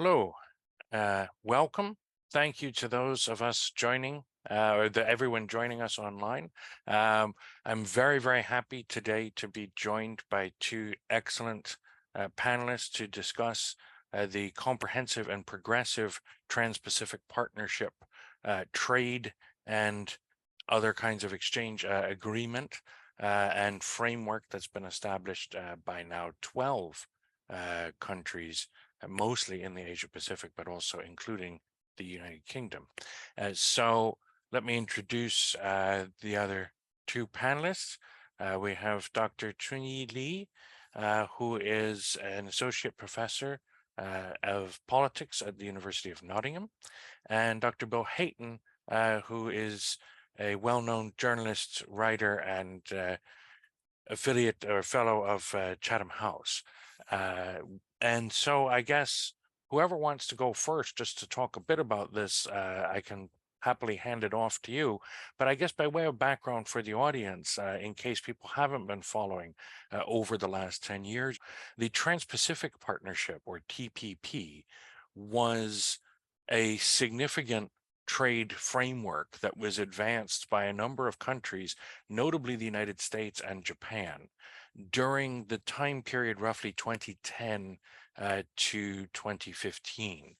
Hello, welcome. Thank you to those of us joining, everyone joining us online. I'm very, very happy today to be joined by two excellent panelists to discuss the comprehensive and progressive Trans-Pacific Partnership trade and other kinds of exchange agreement and framework that's been established by now 12 countries, mostly in the Asia Pacific, but also including the United Kingdom. So let me introduce the other two panelists. We have Dr. Chun-Yi Lee, who is an associate professor of politics at the University of Nottingham, and Dr. Bill Hayton, who is a well-known journalist, writer, and affiliate or fellow of Chatham House. And so I guess whoever wants to go first just to talk a bit about this, I can happily hand it off to you. But I guess by way of background for the audience, in case people haven't been following over the last 10 years, the Trans-Pacific Partnership, or TPP, was a significant trade framework that was advanced by a number of countries, notably the United States and Japan, during the time period roughly 2010 to 2015.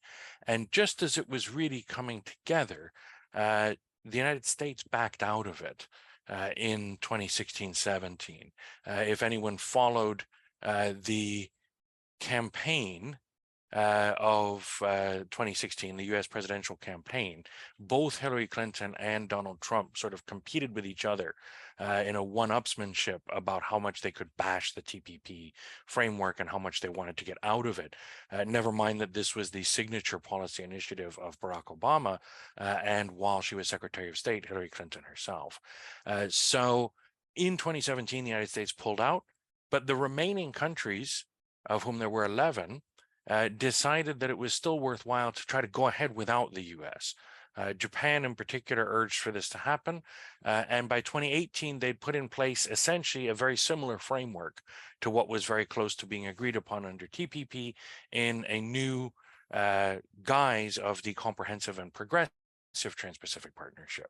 And just as it was really coming together, the United States backed out of it in 2016-17. If anyone followed the campaign of 2016, the US presidential campaign, both Hillary Clinton and Donald Trump sort of competed with each other in a one-upsmanship about how much they could bash the TPP framework and how much they wanted to get out of it. Never mind that this was the signature policy initiative of Barack Obama, and while she was Secretary of State, Hillary Clinton herself. So in 2017, the United States pulled out, but the remaining countries, of whom there were 11, decided that it was still worthwhile to try to go ahead without the US. Japan in particular urged for this to happen, and by 2018 they'd put in place essentially a very similar framework to what was very close to being agreed upon under TPP in a new guise of the comprehensive and progressive Trans-Pacific Partnership.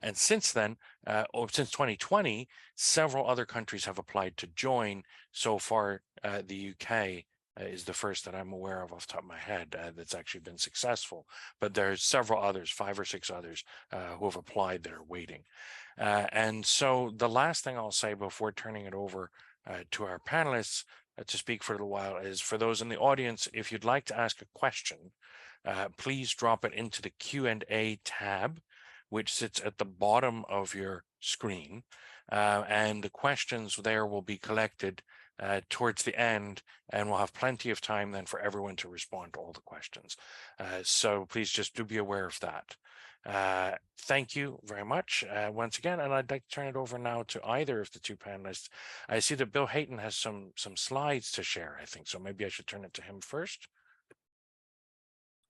And since then, since 2020, several other countries have applied to join. So far, the UK is the first that I'm aware of off the top of my head that's actually been successful. But there's several others, 5 or 6 others who have applied that are waiting. And so the last thing I'll say before turning it over to our panelists to speak for a little while is, for those in the audience, if you'd like to ask a question, please drop it into the Q&A tab, which sits at the bottom of your screen. And the questions there will be collected towards the end, and we'll have plenty of time then for everyone to respond to all the questions. So please just do be aware of that. Thank you very much once again, and I'd like to turn it over now to either of the two panelists. I see that Bill Hayton has some slides to share, I think, so maybe I should turn it to him first.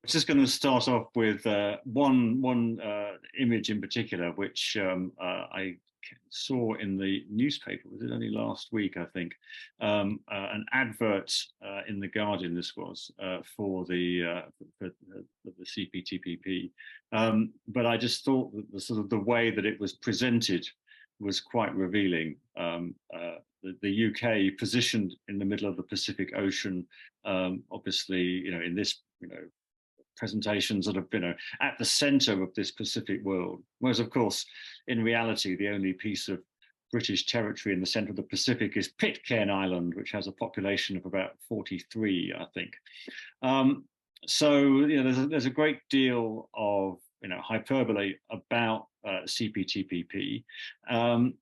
I'm just going to start off with one image in particular, which I saw in the newspaper. Was it only last week, I think? An advert in the Guardian. This was for the CPTPP, but I just thought that the sort of the way that it was presented was quite revealing. The UK positioned in the middle of the Pacific Ocean, obviously, in this, presentations that have been at the center of this Pacific world, whereas of course in reality the only piece of British territory in the center of the Pacific is Pitcairn Island, which has a population of about 43, I think. So there's a great deal of hyperbole about CPTPP, and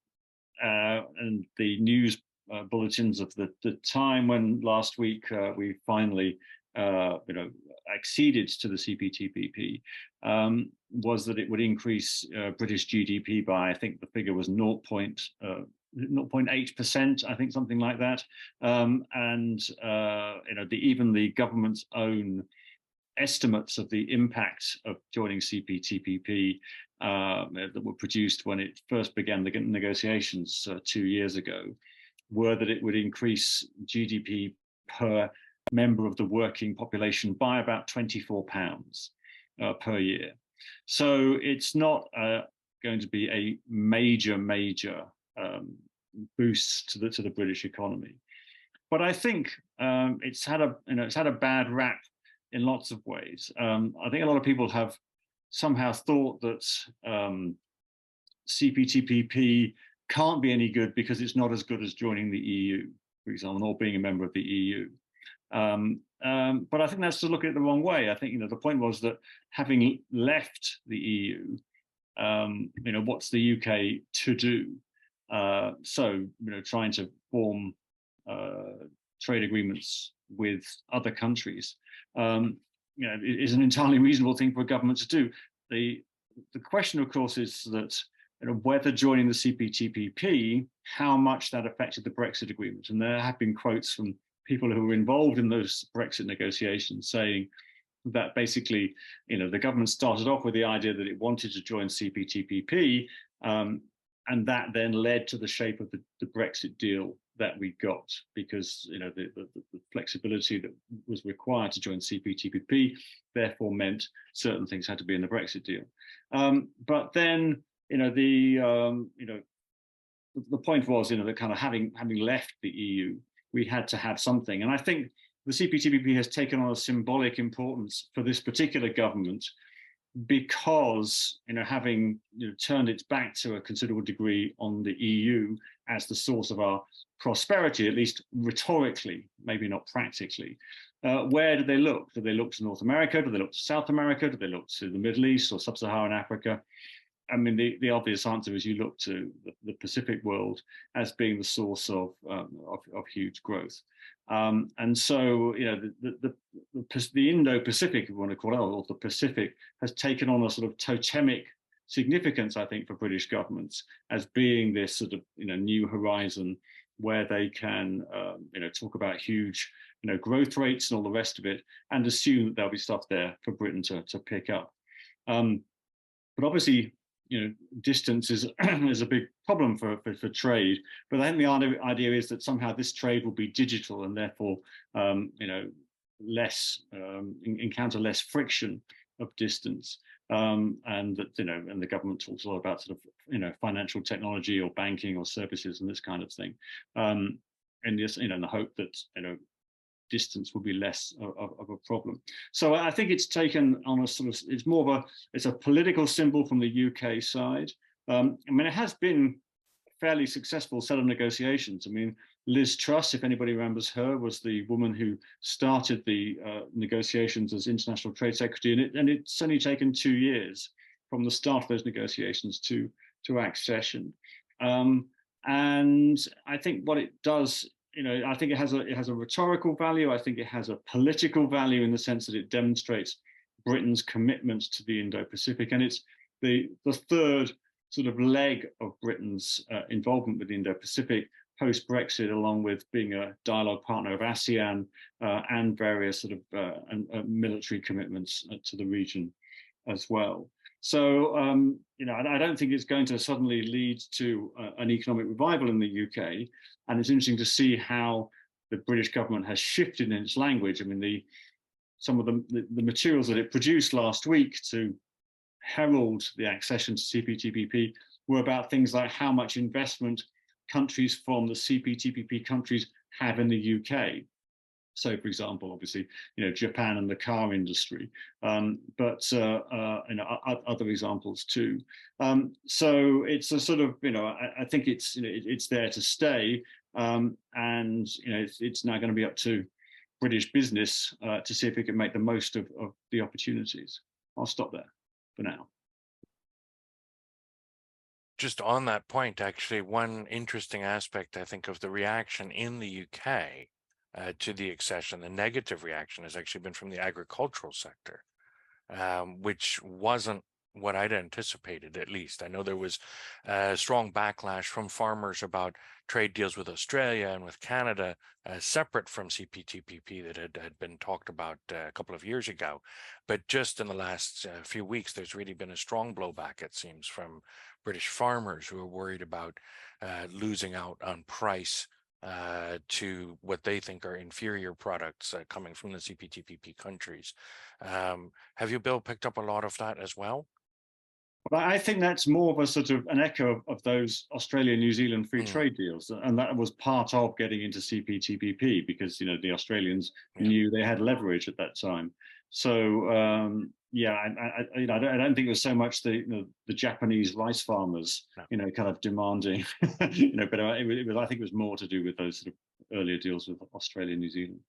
the news bulletins of the time when last week we finally acceded to the CPTPP, was that it would increase British GDP by, I think the figure was 0.8%, I think, something like that. And even the government's own estimates of the impact of joining CPTPP that were produced when it first began the negotiations 2 years ago were that it would increase GDP per member of the working population by about £24 per year. So it's not going to be a major boost to the British economy. But I think it's had a bad rap in lots of ways. I think a lot of people have somehow thought that CPTPP can't be any good because it's not as good as joining the EU, for example, or being a member of the EU. But I think that's to look at it the wrong way. I think the point was that having left the EU, what's the UK to do? So trying to form trade agreements with other countries, is an entirely reasonable thing for a government to do. The question, of course, is that whether joining the CPTPP, how much that affected the Brexit agreement. And there have been quotes from people who were involved in those Brexit negotiations saying that basically, the government started off with the idea that it wanted to join CPTPP, and that then led to the shape of the Brexit deal that we got, because the flexibility that was required to join CPTPP therefore meant certain things had to be in the Brexit deal. But then the point was that kind of having left the EU, we had to have something, and I think the CPTPP has taken on a symbolic importance for this particular government, because having turned its back to a considerable degree on the EU as the source of our prosperity, at least rhetorically, maybe not practically, where do they look? Do they look to North America? Do they look to South America? Do they look to the Middle East or Sub-Saharan Africa? I mean, the obvious answer is you look to the Pacific world as being the source of huge growth. And so, the Indo-Pacific, if you want to call it, or the Pacific, has taken on a sort of totemic significance, I think, for British governments as being this sort of, new horizon where they can, talk about huge, growth rates and all the rest of it, and assume that there'll be stuff there for Britain to pick up. But obviously, distance is a big problem for trade. But I think the idea is that somehow this trade will be digital and therefore, less encounter less friction of distance. And that and the government talks a lot about sort of financial technology or banking or services and this kind of thing. And just in the hope that distance will be less of a problem. So I think it's taken on a sort of, it's a political symbol from the UK side. I mean, it has been a fairly successful set of negotiations. I mean, Liz Truss, if anybody remembers her, was the woman who started the negotiations as International Trade Secretary, and it's only taken 2 years from the start of those negotiations to accession. And I think what it does, I think it has a rhetorical value. I think it has a political value in the sense that it demonstrates Britain's commitment to the Indo-Pacific, and it's the third sort of leg of Britain's involvement with the Indo-Pacific post-Brexit, along with being a dialogue partner of ASEAN and various sort of military commitments to the region as well. So, I don't think it's going to suddenly lead to an economic revival in the UK. And it's interesting to see how the British government has shifted in its language. I mean, some of the materials that it produced last week to herald the accession to CPTPP were about things like how much investment countries from the CPTPP countries have in the UK. So, for example, obviously, Japan and the car industry, but other examples too. So it's a sort of, I think it's there to stay, and it's now going to be up to British business to see if it can make the most of the opportunities. I'll stop there for now. Just on that point, actually, one interesting aspect, I think, of the reaction in the UK to the accession, the negative reaction has actually been from the agricultural sector, which wasn't what I'd anticipated, at least. I know there was a strong backlash from farmers about trade deals with Australia and with Canada, separate from CPTPP, that had been talked about a couple of years ago. But just in the last few weeks, there's really been a strong blowback, it seems, from British farmers who are worried about losing out on price to what they think are inferior products coming from the CPTPP countries. Have you, Bill, picked up a lot of that as well? But I think that's more of a sort of an echo of those Australia-New Zealand free trade deals, and that was part of getting into CPTPP because the Australians knew they had leverage at that time. So yeah, I don't think it was so much the Japanese rice farmers, kind of demanding, but I think it was more to do with those sort of earlier deals with Australia and New Zealand.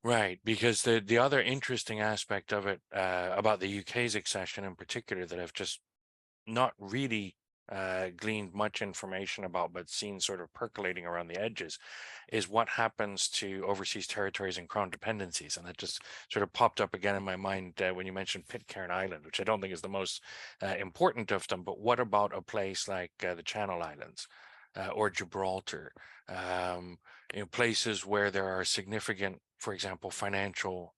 Right, because the other interesting aspect of it about the UK's accession in particular that I've just not really gleaned much information about, but seen sort of percolating around the edges, is what happens to overseas territories and crown dependencies. And that just sort of popped up again in my mind when you mentioned Pitcairn Island, which I don't think is the most important of them. But what about a place like the Channel Islands or Gibraltar? Places where there are significant, for example, financial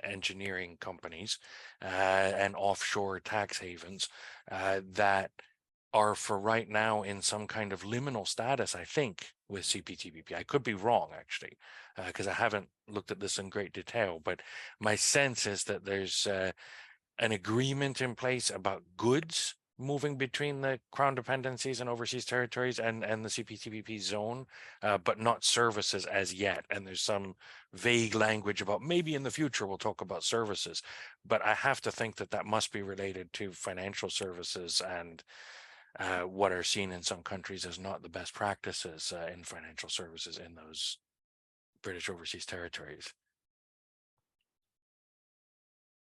engineering companies and offshore tax havens that are for right now in some kind of liminal status, I think, with CPTPP. I could be wrong, actually, because I haven't looked at this in great detail, but my sense is that there's an agreement in place about goods moving between the crown dependencies and overseas territories and the CPTPP zone, but not services as yet. And there's some vague language about maybe in the future we'll talk about services, but I have to think that that must be related to financial services and what are seen in some countries as not the best practices in financial services in those British overseas territories.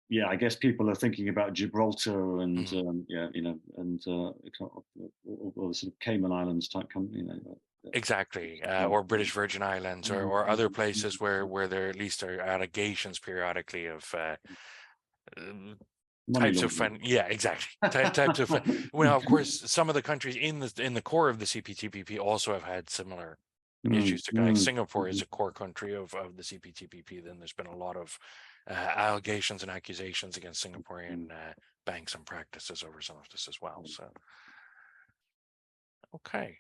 Yeah, I guess people are thinking about Gibraltar and and or the sort of Cayman Islands type company. Exactly, or British Virgin Islands, or other places where there at least are allegations periodically of money types of laundering. yeah, exactly. Types of well, of course, some of the countries in the core of the CPTPP also have had similar issues to like Singapore is a core country of the CPTPP. Then there's been a lot of allegations and accusations against Singaporean banks and practices over some of this as well. So, okay.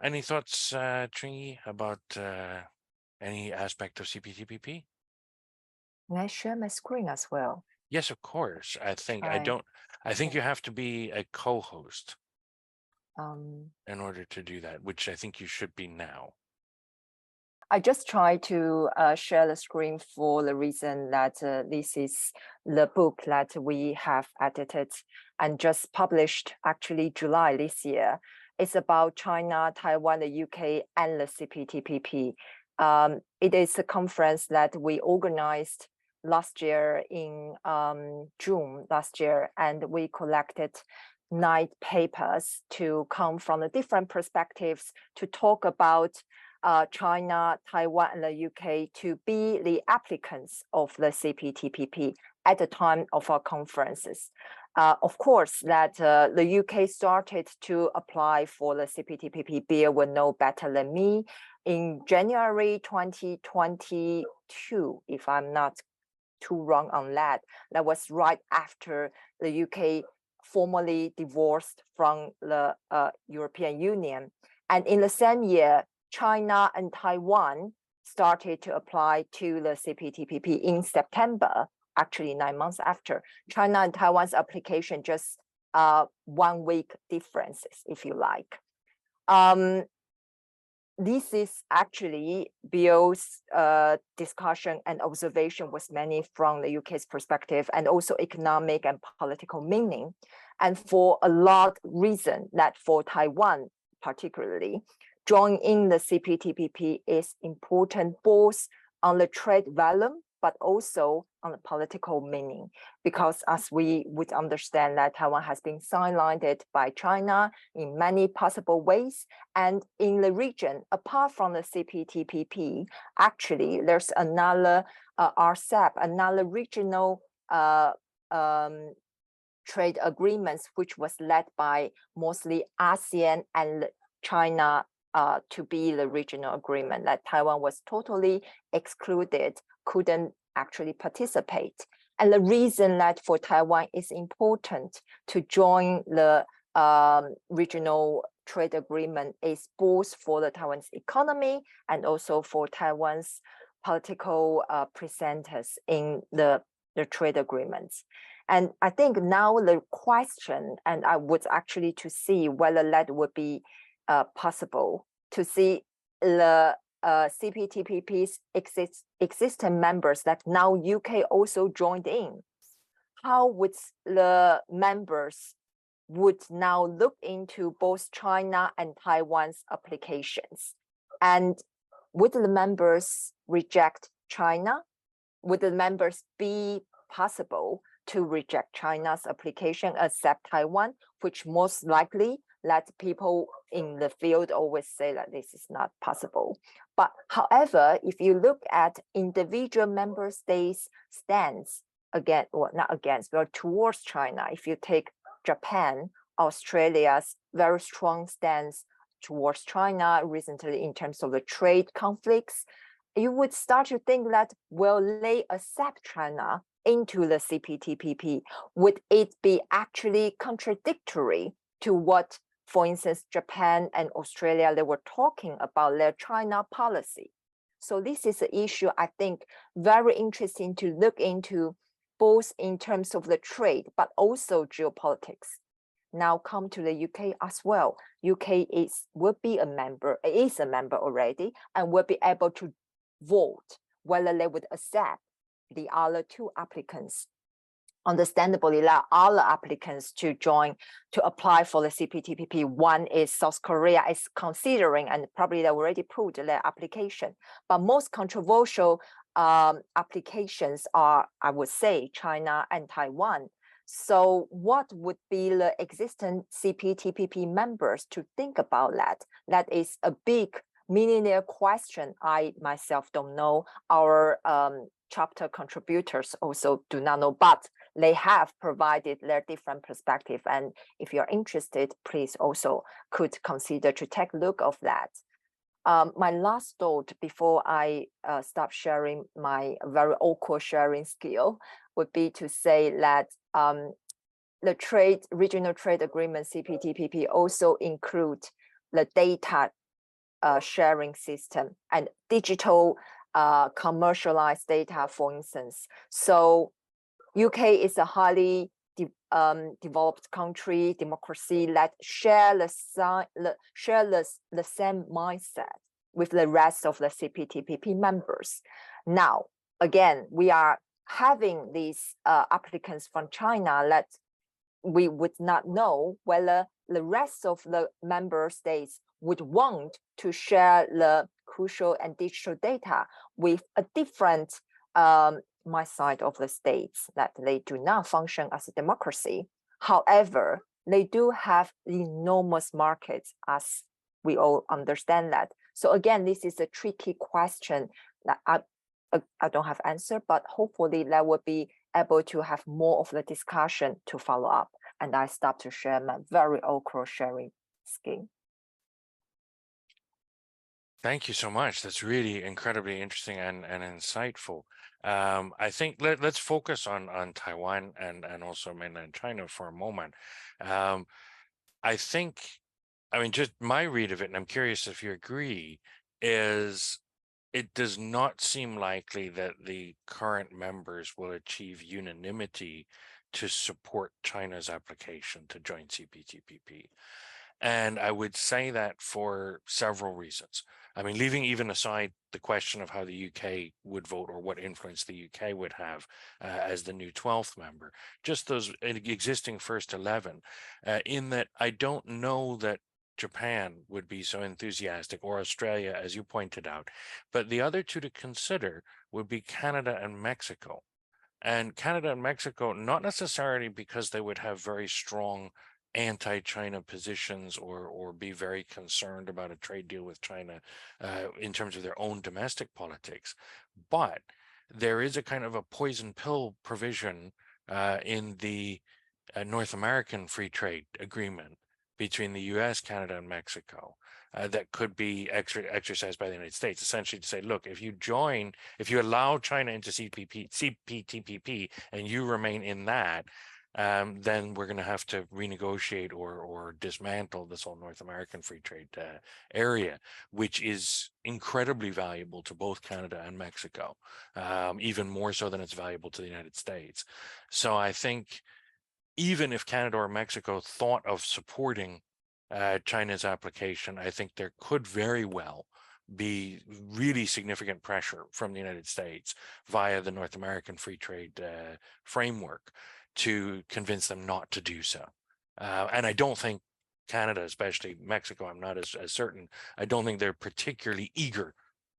Any thoughts, Chun-Yi, about any aspect of CPTPP? Can I share my screen as well? Yes, of course. I think Right. I think you have to be a co-host in order to do that, which I think you should be now. I just try to share the screen for the reason that this is the book that we have edited and just published actually July this year. It's about China, Taiwan, the UK, and the CPTPP. It is a conference that we organized last year in June last year, and we collected 9 papers to come from the different perspectives to talk about China, Taiwan, and the UK to be the applicants of the CPTPP at the time of our conferences. Of course, that the UK started to apply for the CPTPP. Bill will know better than me. In January 2022, if I'm not too wrong on that, that was right after the UK formally divorced from the European Union. And in the same year, China and Taiwan started to apply to the CPTPP in September, actually 9 months after. China and Taiwan's application just 1 week differences, if you like. This is actually Bill's discussion and observation was mainly from the UK's perspective and also economic and political meaning. And for a lot of reason that for Taiwan particularly, joining the CPTPP is important both on the trade volume, but also on the political meaning, because as we would understand that Taiwan has been sidelined by China in many possible ways. And in the region, apart from the CPTPP, actually there's another RCEP, another regional trade agreements, which was led by mostly ASEAN and China to be the regional agreement that Taiwan was totally excluded, couldn't actually participate. And the reason that for Taiwan is important to join the regional trade agreement is both for the Taiwan's economy and also for Taiwan's political presenters in the trade agreements. And I think now the question, and I would actually to see whether that would be possible to see the CPTPP's existing members that now UK also joined in. How would the members would now look into both China and Taiwan's applications? And would the members reject China? Would the members be possible to reject China's application, accept Taiwan, which most likely that people in the field always say that this is not possible. But however, if you look at individual member states' stance, again, or not against, but towards China, if you take Japan, Australia's very strong stance towards China recently in terms of the trade conflicts, you would start to think that, will they accept China into the CPTPP? Would it be actually contradictory to what, for instance, Japan and Australia, they were talking about their China policy? So this is an issue I think very interesting to look into, both in terms of the trade, but also geopolitics. Now come to the UK as well. UK will be a member, is a member already, and will be able to vote whether they would accept the other two applicants. Understandably, there are other applicants to join, to apply for the CPTPP. One is South Korea is considering, and probably they already put their application. But most controversial applications are, I would say, China and Taiwan. So what would be the existing CPTPP members to think about that? That is a big millionaire question. I myself don't know. Our chapter contributors also do not know, but they have provided their different perspective. And if you're interested, please also could consider to take a look of that. My last thought before I stop sharing my very awkward sharing skill would be to say that the regional trade agreement CPTPP also include the data sharing system and digital commercialized data, for instance. So UK is a highly developed country, democracy that share the same mindset with the rest of the CPTPP members. Now, again, we are having these applicants from China that we would not know whether the rest of the member states would want to share the crucial and digital data with a different my side of the states, that they do not function as a democracy. However, they do have enormous markets, as we all understand that. So again, this is a tricky question that I don't have answer, but hopefully that will be able to have more of the discussion to follow up. And I start to share my very awkward sharing scheme. Thank you so much. That's really incredibly interesting and insightful. I think let's focus on Taiwan and also mainland China for a moment. I think, I mean, just my read of it, and I'm curious if you agree, is it does not seem likely that the current members will achieve unanimity to support China's application to join CPTPP. And I would say that for several reasons. I mean, leaving even aside the question of how the UK would vote or what influence the UK would have as the new 12th member, just those existing first 11, in that I don't know that Japan would be so enthusiastic, or Australia, as you pointed out. But the other two to consider would be Canada and Mexico. And Canada and Mexico, not necessarily because they would have very strong anti-China positions or be very concerned about a trade deal with China in terms of their own domestic politics, but there is a kind of a poison pill provision in the North American free trade agreement between the US, Canada, and Mexico that could be exercised by the United States, essentially to say, look, if you allow China into CPTPP and you remain in that, then we're going to have to renegotiate or dismantle this whole North American free trade area, which is incredibly valuable to both Canada and Mexico, even more so than it's valuable to the United States. So I think even if Canada or Mexico thought of supporting China's application, I think there could very well be really significant pressure from the United States via the North American free trade framework to convince them not to do so. And I don't think Canada, especially Mexico, I'm not as certain, I don't think they're particularly eager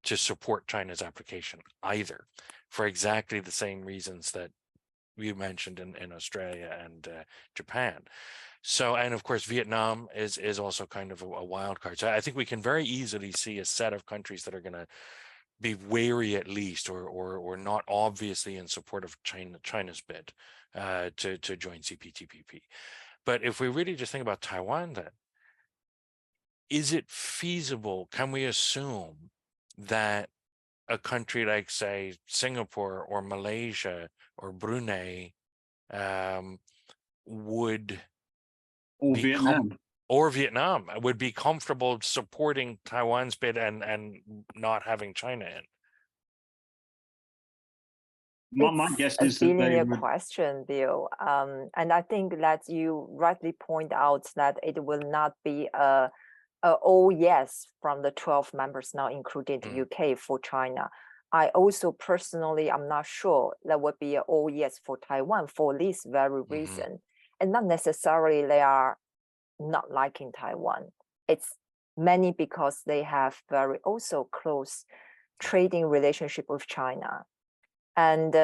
to support China's application either, for exactly the same reasons that you mentioned in Australia and Japan. So, and of course, Vietnam is also kind of a wild card. So I think we can very easily see a set of countries that are going to be wary at least, or not obviously in support of China's bid to join CPTPP. But if we really just think about Taiwan, then is it feasible? Can we assume that a country like, say, Singapore or Malaysia or Brunei would Or be Vietnam. or Vietnam would be comfortable supporting Taiwan's bid and not having China in? My guess is that they a would. question, Bill. And I think that you rightly point out that it will not be a all yes from the 12 members now, including the UK, for China. I also personally, I'm not sure that would be an all yes for Taiwan for this very reason. And not necessarily they are not liking Taiwan. It's mainly because they have very also close trading relationship with China. And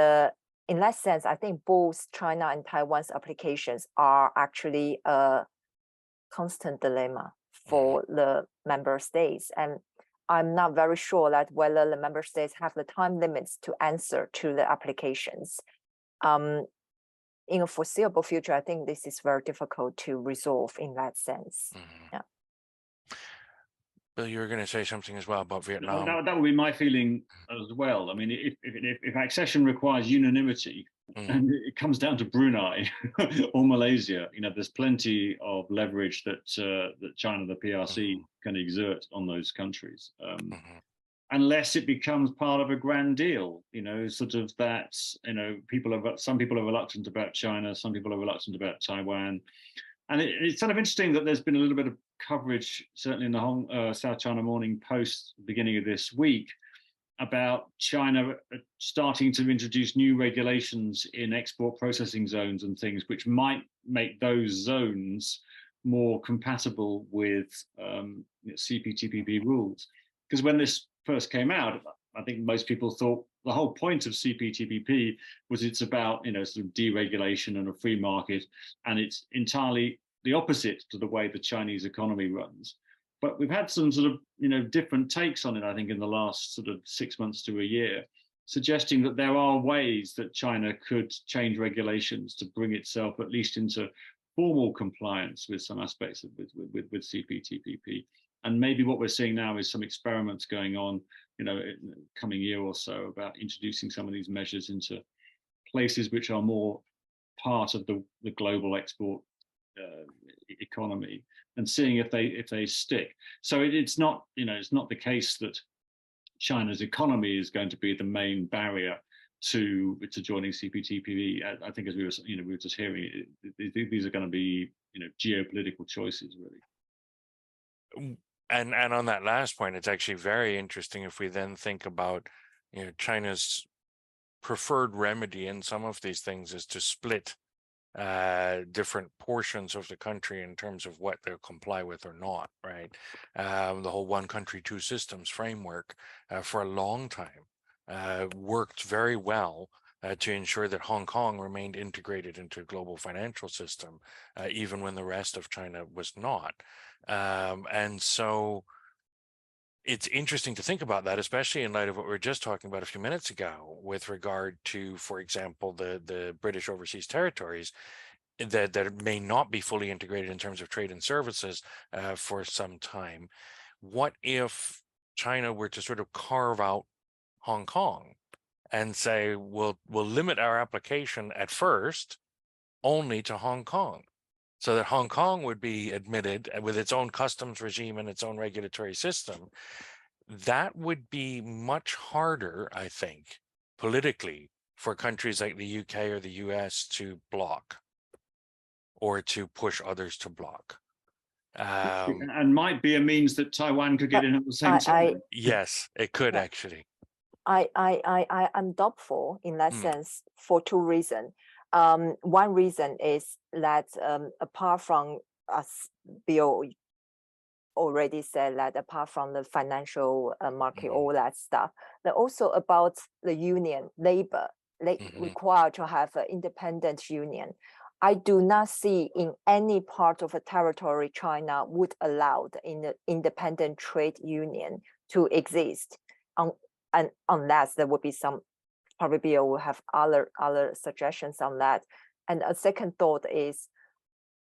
in that sense, I think both China and Taiwan's applications are actually a constant dilemma for the member states. And I'm not very sure that whether the member states have the time limits to answer to the applications. In a foreseeable future, I think this is very difficult to resolve in that sense. Yeah. Bill, you were going to say something as well about Vietnam. That would be my feeling as well. I mean, if accession requires unanimity, and it comes down to Brunei or Malaysia, there's plenty of leverage that China, the PRC, can exert on those countries. Unless it becomes part of a grand deal, sort of that, some people are reluctant about China, some people are reluctant about Taiwan. And it's sort of interesting that there's been a little bit of coverage, certainly in the South China Morning Post, beginning of this week, about China starting to introduce new regulations in export processing zones and things, which might make those zones more compatible with CPTPP rules. Because when this first came out, I think most people thought the whole point of CPTPP was it's about sort of deregulation and a free market, and it's entirely the opposite to the way the Chinese economy runs. But we've had some sort of different takes on it, I think, in the last sort of 6 months to a year, suggesting that there are ways that China could change regulations to bring itself at least into formal compliance with some aspects of with CPTPP. And maybe what we're seeing now is some experiments going on, in the coming year or so, about introducing some of these measures into places which are more part of the global export economy, and seeing if they stick. So it's not the case that China's economy is going to be the main barrier to joining CPTPP. I think, as we were just hearing, these are going to be geopolitical choices, really. And on that last point, it's actually very interesting if we then think about China's preferred remedy in some of these things is to split different portions of the country in terms of what they'll comply with or not, right? The whole one country, two systems framework for a long time worked very well to ensure that Hong Kong remained integrated into a global financial system, even when the rest of China was not. And so it's interesting to think about that, especially in light of what we were just talking about a few minutes ago with regard to, for example, the British overseas territories that may not be fully integrated in terms of trade and services for some time. What if China were to sort of carve out Hong Kong and say, we'll limit our application at first only to Hong Kong, so that Hong Kong would be admitted with its own customs regime and its own regulatory system. That would be much harder, I think, politically for countries like the UK or the US to block or to push others to block. And might be a means that Taiwan could get in at the same time. Yes, it could actually. I'm doubtful in that sense for two reasons. One reason is that apart from us, Bill already said that apart from the financial market, all that stuff, but also about the union, labor, they require to have an independent union. I do not see in any part of a territory China would allow the independent trade union to exist, and unless there would be some, probably will have other suggestions on that. And a second thought is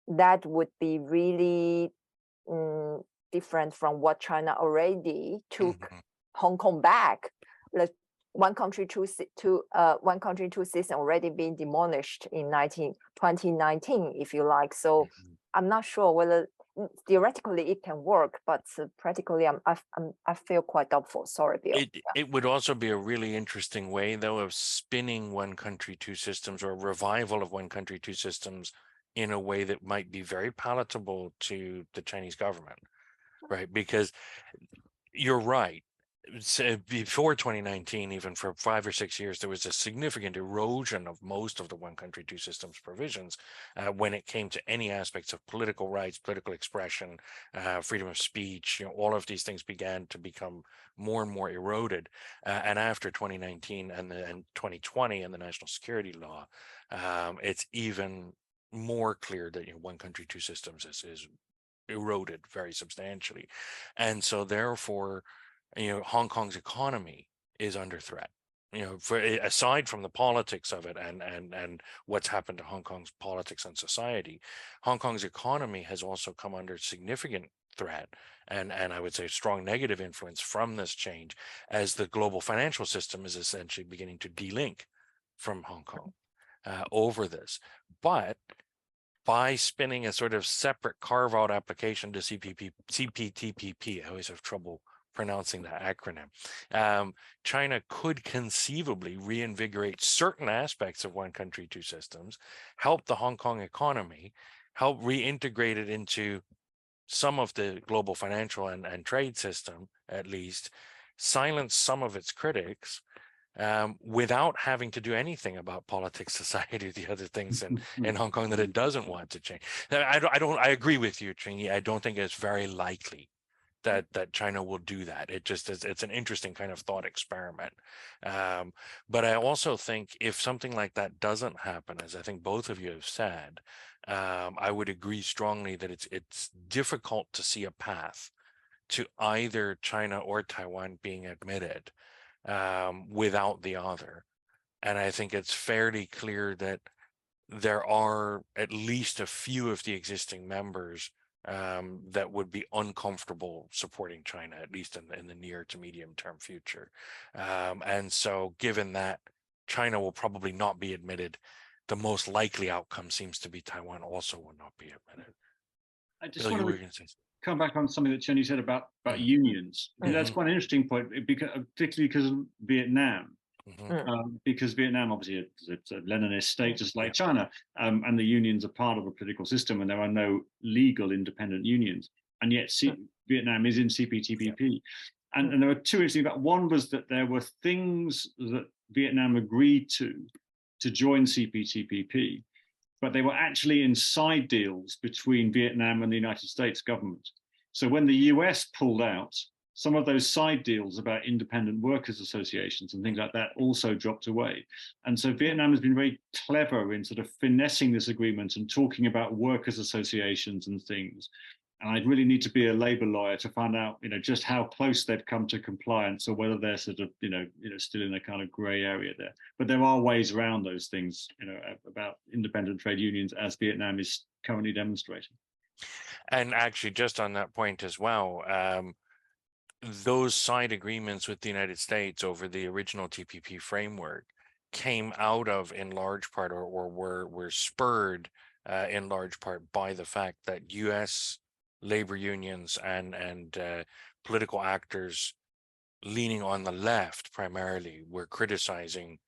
that would be really different from what China already took Hong Kong back. Like one country, two system already being demolished in 2019, if you like. So I'm not sure whether theoretically it can work, but practically I feel quite doubtful. Sorry, Bill. It would also be a really interesting way, though, of spinning one country, two systems, or a revival of one country, two systems in a way that might be very palatable to the Chinese government, right? Because you're right. So before 2019, even for 5 or 6 years, there was a significant erosion of most of the one country, two systems provisions when it came to any aspects of political rights, political expression, freedom of speech. All of these things began to become more and more eroded. And after 2019 and 2020 and the national security law, it's even more clear that one country, two systems is eroded very substantially. And so therefore, Hong Kong's economy is under threat. Aside from the politics of it and what's happened to Hong Kong's politics and society, Hong Kong's economy has also come under significant threat and I would say strong negative influence from this change, as the global financial system is essentially beginning to delink from Hong Kong over this. But by spinning a sort of separate carve-out application to CPTPP, I always have trouble pronouncing that acronym, China could conceivably reinvigorate certain aspects of one country, two systems, help the Hong Kong economy, help reintegrate it into some of the global financial and trade system, at least, silence some of its critics, without having to do anything about politics, society, the other things in Hong Kong that it doesn't want to change. I agree with you, Chun-Yi. I don't think it's very likely that China will do that. It just is, it's an interesting kind of thought experiment. But I also think if something like that doesn't happen, as I think both of you have said, I would agree strongly that it's difficult to see a path to either China or Taiwan being admitted without the other. And I think it's fairly clear that there are at least a few of the existing members that would be uncomfortable supporting China, at least in the near to medium term future. And so given that China will probably not be admitted, the most likely outcome seems to be Taiwan also will not be admitted. I just want to come back on something that Chun-Yi said about unions. That's quite an interesting point, particularly because of Vietnam. Because Vietnam obviously it's a Leninist state just like China, and the unions are part of a political system, and there are no legal independent unions, and yet Vietnam is in CPTPP. And there were two interesting about. One was that there were things that Vietnam agreed to join CPTPP, but they were actually in side deals between Vietnam and the United States government. So when the US pulled out, some of those side deals about independent workers associations and things like that also dropped away. And so Vietnam has been very clever in sort of finessing this agreement and talking about workers associations and things. And I'd really need to be a labor lawyer to find out, just how close they've come to compliance, or whether they're sort of, still in a kind of gray area there. But there are ways around those things, about independent trade unions, as Vietnam is currently demonstrating. And actually, just on that point as well, those side agreements with the United States over the original TPP framework came out of in large part, or were spurred in large part by the fact that U.S. labor unions and political actors leaning on the left primarily were criticizing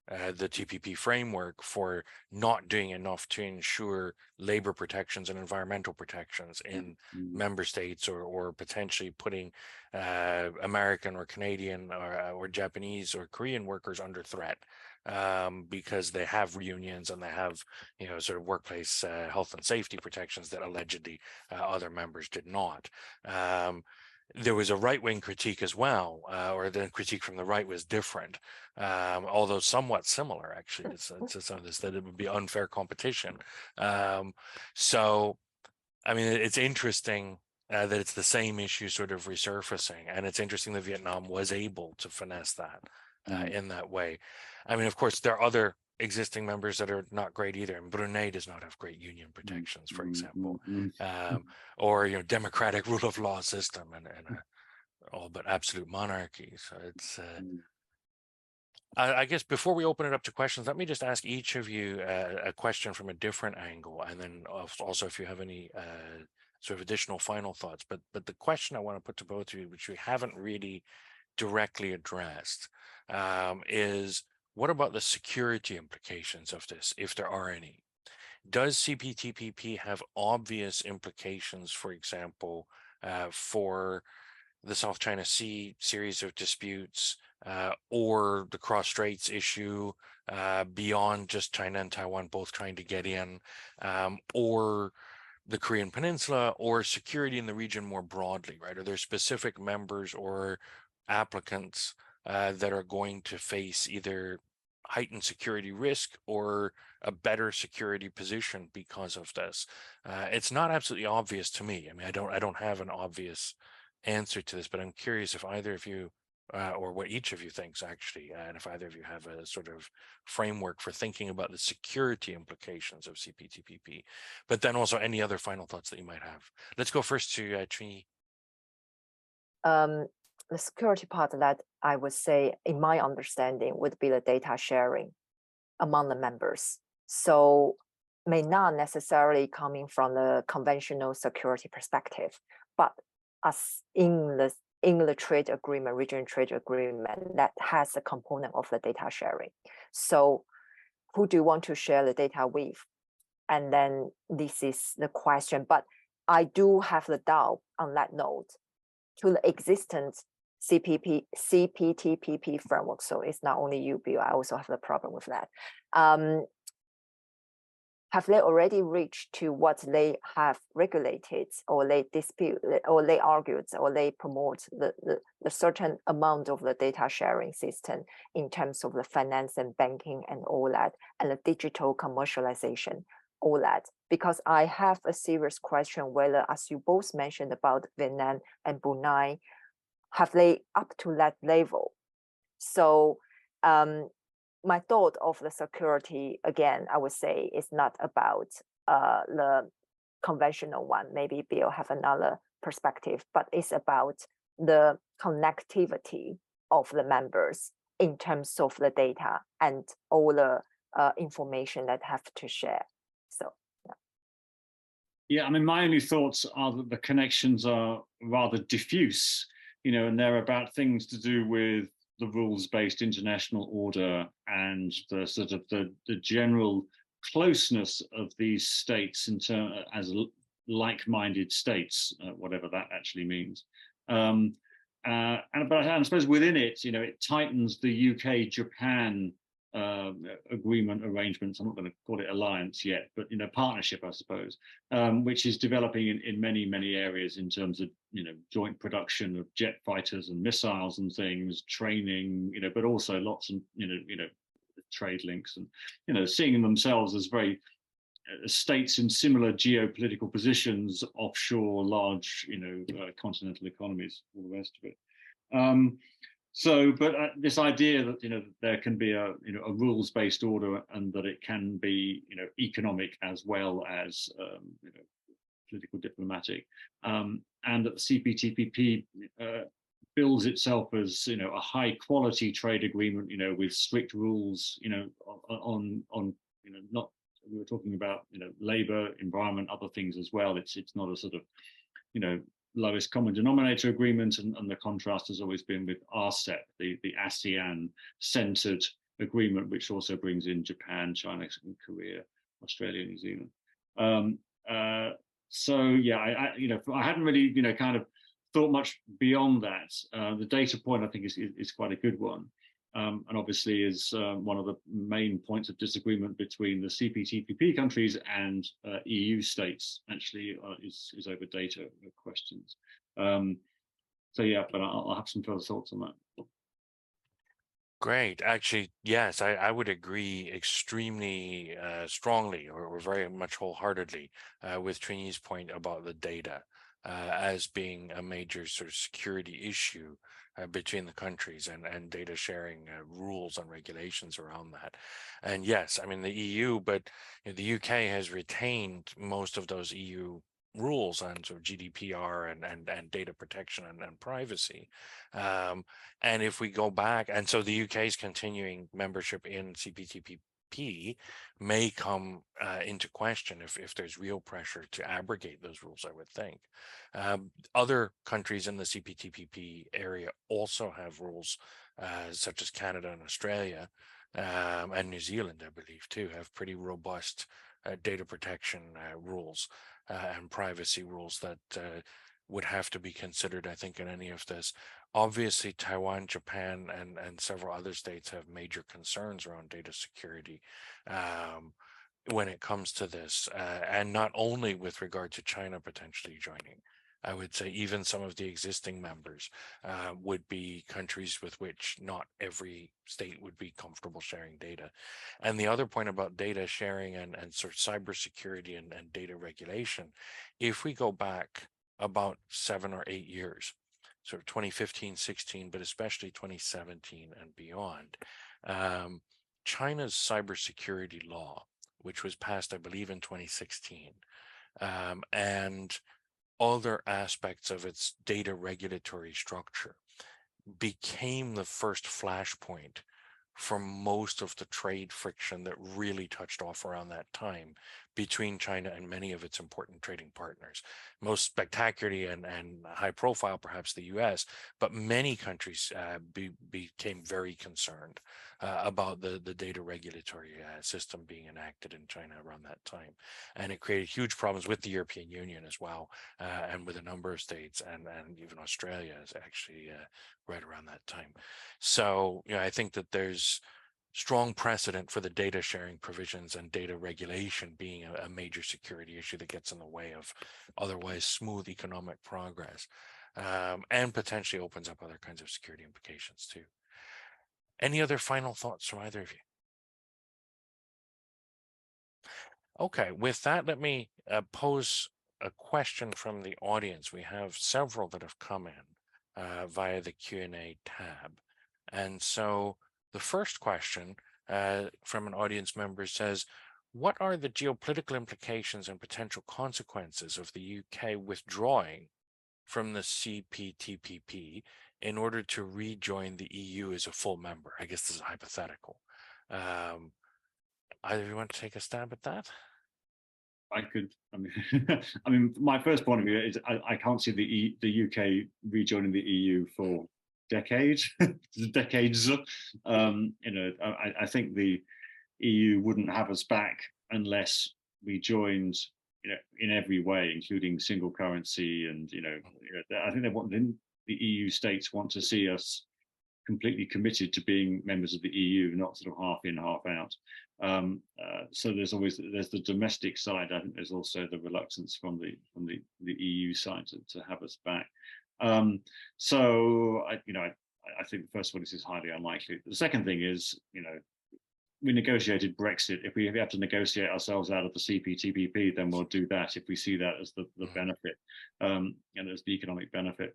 the TPP framework for not doing enough to ensure labor protections and environmental protections in member states, or potentially putting American or Canadian or Japanese or Korean workers under threat, because they have unions and they have, sort of workplace health and safety protections that allegedly other members did not. There was a right-wing critique as well, or the critique from the right was different, although somewhat similar, actually, to some of this, that it would be unfair competition. So, I mean, it's interesting that it's the same issue sort of resurfacing, and it's interesting that Vietnam was able to finesse that in that way. I mean, of course, there are other existing members that are not great either. And Brunei does not have great union protections, for example, or democratic rule of law system and all but absolute monarchy. So it's I guess before we open it up to questions, let me just ask each of you a question from a different angle, and then also if you have any sort of additional final thoughts. But the question I want to put to both of you, which we haven't really directly addressed, is what about the security implications of this, if there are any? Does CPTPP have obvious implications, for example, for the South China Sea series of disputes, or the cross straits issue, beyond just China and Taiwan both trying to get in, or the Korean Peninsula, or security in the region more broadly, right? Are there specific members or applicants that are going to face either heightened security risk or a better security position because of this? It's not absolutely obvious to me. I mean, I don't have an obvious answer to this, but I'm curious if either of you or what each of you thinks, actually, and if either of you have a sort of framework for thinking about the security implications of CPTPP, but then also any other final thoughts that you might have. Let's go first to Chun-Yi. The security part that I would say, in my understanding, would be the data sharing among the members. So may not necessarily coming from the conventional security perspective, but as in the trade agreement, regional trade agreement, that has a component of the data sharing. So who do you want to share the data with? And then this is the question. But I do have the doubt on that note to the existent CPTPP framework. So it's not only you, Bill, I also have the problem with that. Have they already reached to what they have regulated, or they dispute, or they argued, or they promote the certain amount of the data sharing system in terms of the finance and banking and all that, and the digital commercialization, all that? Because I have a serious question whether, as you both mentioned about Vietnam and Brunei, have they up to that level? So my thought of the security, again, I would say, is not about the conventional one. Maybe Bill have another perspective, but it's about the connectivity of the members in terms of the data and all the information that have to share. So, yeah, I mean, my only thoughts are that the connections are rather diffuse, and they're about things to do with the rules-based international order and the sort of the general closeness of these states in terms as like-minded states, whatever that actually means. But I suppose within it, it tightens the UK-Japan agreement arrangements. I'm not going to call it alliance yet, but partnership, I suppose, which is developing in many areas in terms of joint production of jet fighters and missiles and things, training, but also lots of trade links and seeing themselves as very states in similar geopolitical positions offshore large continental economies, all the rest of it. But this idea that there can be a rules-based order and that it can be economic as well as political diplomatic, and that the CPTPP bills itself as, you know, a high quality trade agreement, you know, with strict rules, you know, on you know, not, we were talking about, you know, labor, environment, other things as well. It's not a sort of, you know, lowest common denominator agreement, and the contrast has always been with RCEP, the ASEAN centered agreement, which also brings in Japan, China, Korea, Australia, New Zealand. So yeah, you know, I hadn't really, you know, kind of thought much beyond that. The data point, I think, is quite a good one, and obviously is one of the main points of disagreement between the CPTPP countries and EU states. Actually, is over data questions. So yeah, but I'll have some further thoughts on that. Great. Actually, yes, I would agree extremely strongly, or very much wholeheartedly, with Chun-Yi's point about the data as being a major sort of security issue between the countries, and data sharing rules and regulations around that. And yes, I mean the EU, but you know, the UK has retained most of those EU rules on sort of GDPR and data protection and privacy. And if we go back, and so the UK's continuing membership in CPTPP may come into question if there's real pressure to abrogate those rules, I would think. Other countries in the CPTPP area also have rules, such as Canada and Australia, and New Zealand, I believe, too, have pretty robust data protection rules and privacy rules that would have to be considered, I think, in any of this. Obviously, Taiwan, Japan, and several other states have major concerns around data security when it comes to this, and not only with regard to China potentially joining. I would say even some of the existing members would be countries with which not every state would be comfortable sharing data. And the other point about data sharing and sort of cybersecurity and data regulation, if we go back about 7 or 8 years, sort of 2015, 16, but especially 2017 and beyond, China's cybersecurity law, which was passed, I believe, in 2016, and other aspects of its data regulatory structure became the first flashpoint for most of the trade friction that really touched off around that time between China and many of its important trading partners. Most spectacularly and high profile, perhaps the US, but many countries became very concerned about the data regulatory system being enacted in China around that time. And it created huge problems with the European Union as well, and with a number of states, and even Australia is actually right around that time. So, you know, I think that there's strong precedent for the data sharing provisions and data regulation being a major security issue that gets in the way of otherwise smooth economic progress, and potentially opens up other kinds of security implications too. Any other final thoughts from either of you? Okay, with that, let me pose a question from the audience. We have several that have come in via the Q&A tab. And so the first question from an audience member says, what are the geopolitical implications and potential consequences of the UK withdrawing from the CPTPP in order to rejoin the EU as a full member? I guess this is hypothetical. Either of you want to take a stab at that? I could. I mean, I mean, my first point of view is I can't see the UK rejoining the EU for decades. Decades. You know, I think the EU wouldn't have us back unless we joined, you know, in every way, including single currency, and I think the EU states want to see us completely committed to being members of the EU, not sort of half in, half out. So there's the domestic side. I think there's also the reluctance from the EU side to have us back. So I think the first one is highly unlikely. The second thing is, you know, we negotiated Brexit. If we have to negotiate ourselves out of the CPTPP, then we'll do that if we see that as the benefit, and as the economic benefit.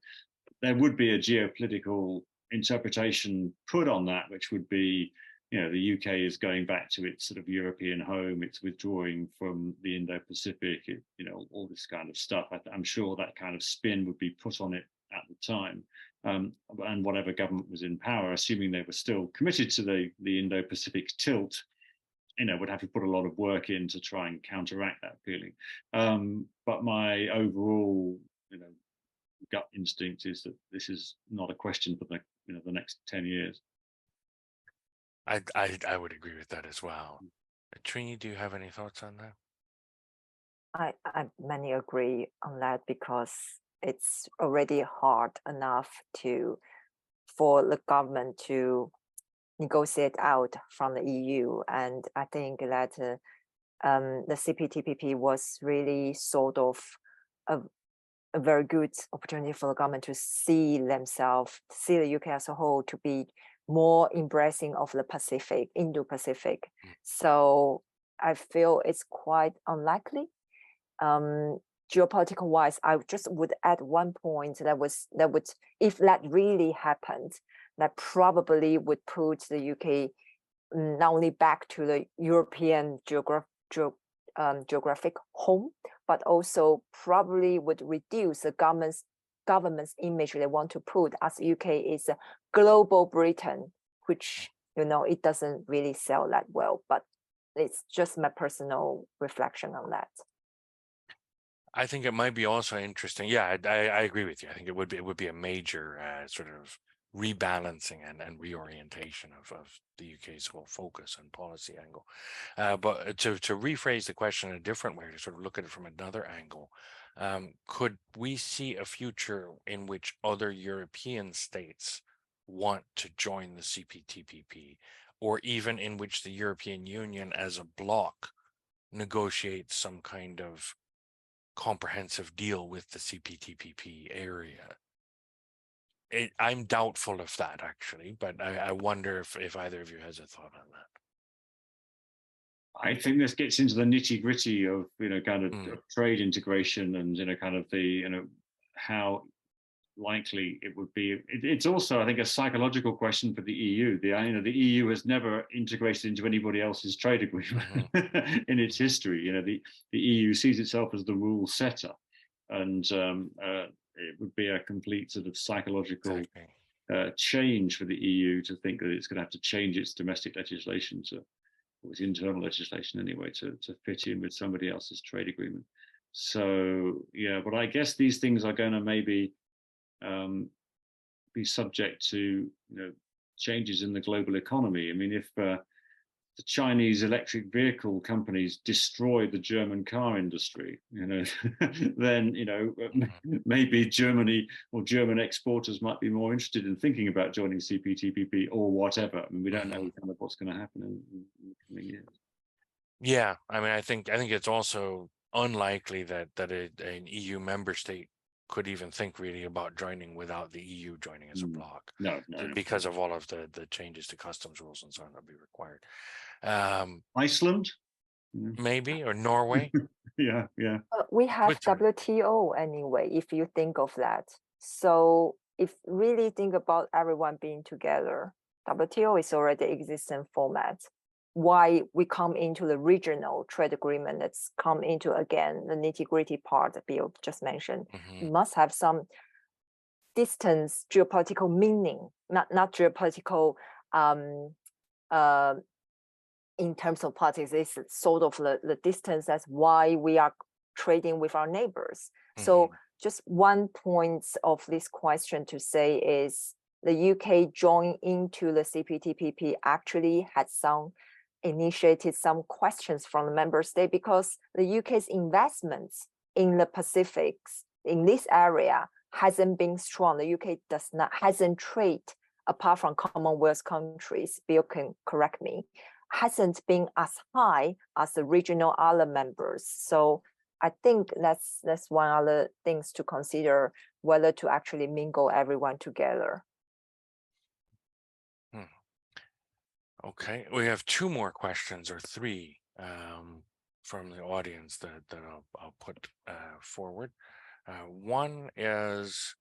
There would be a geopolitical interpretation put on that, which would be, you know, the UK is going back to its sort of European home, it's withdrawing from the Indo-Pacific, you know, all this kind of stuff. I'm sure that kind of spin would be put on it at the time. and whatever government was in power, assuming they were still committed to the Indo-Pacific tilt, would have to put a lot of work in to try and counteract that feeling. But my overall, gut instinct is that this is not a question for the next 10 years. I would agree with that as well. Chun-Yi, do you have any thoughts on that? I mainly agree on that, because it's already hard enough for the government to negotiate out from the EU. And I think that the CPTPP was really sort of a very good opportunity for the government to see the UK as a whole to be more embracing of the Pacific, Indo-Pacific. So I feel it's quite unlikely. Geopolitical wise, I just would add one point that would, if that really happened, that probably would put the UK not only back to the European geographic home, but also probably would reduce the government's image they want to put as UK is a global Britain, which it doesn't really sell that well. But it's just my personal reflection on that. I think it might be also interesting. Yeah, I agree with you. I think it would be a major sort of rebalancing and reorientation of the UK's whole focus and policy angle. But to rephrase the question in a different way, to sort of look at it from another angle, could we see a future in which other European states want to join the CPTPP, or even in which the European Union as a bloc negotiates some kind of comprehensive deal with the CPTPP area? I'm doubtful of that, actually, but I wonder if either of you has a thought on that. I think this gets into the nitty gritty of kind of trade integration and kind of the how likely it would be. It's also, I think, a psychological question for the EU. The EU has never integrated into anybody else's trade agreement in its history. The EU sees itself as the rule setter, and it would be a complete sort of psychological change for the EU to think that it's going to have to change its domestic legislation or its internal legislation anyway to fit in with somebody else's trade agreement. So yeah, but I guess these things are going to maybe be subject to changes in the global economy. I mean, if the Chinese electric vehicle companies destroy the German car industry, then maybe Germany or German exporters might be more interested in thinking about joining CPTPP or whatever. I mean, we don't know kind of what's going to happen in the coming years. Yeah, I mean, I think it's also unlikely that an EU member state could even think really about joining without the EU joining as a bloc. No. Because of all of the changes to customs rules and so on that be required. Iceland? Maybe, or Norway? Yeah. We have WTO anyway, if you think of that. So if really think about everyone being together, WTO is already existing format. Why we come into the regional trade agreement, let's come into, again, the nitty-gritty part that Bill just mentioned. It must have some distance geopolitical meaning, not geopolitical in terms of politics. It's sort of the distance. That's why we are trading with our neighbors. So just one point of this question to say is the UK joining into the CPTPP actually had initiated some questions from the member state, because the UK's investments in the Pacifics in this area hasn't been strong. The UK hasn't traded, apart from Commonwealth countries, Bill can correct me, hasn't been as high as the regional other members. So I think that's one of the things to consider, whether to actually mingle everyone together. Okay, we have two more questions, or three, from the audience that I'll put forward. One is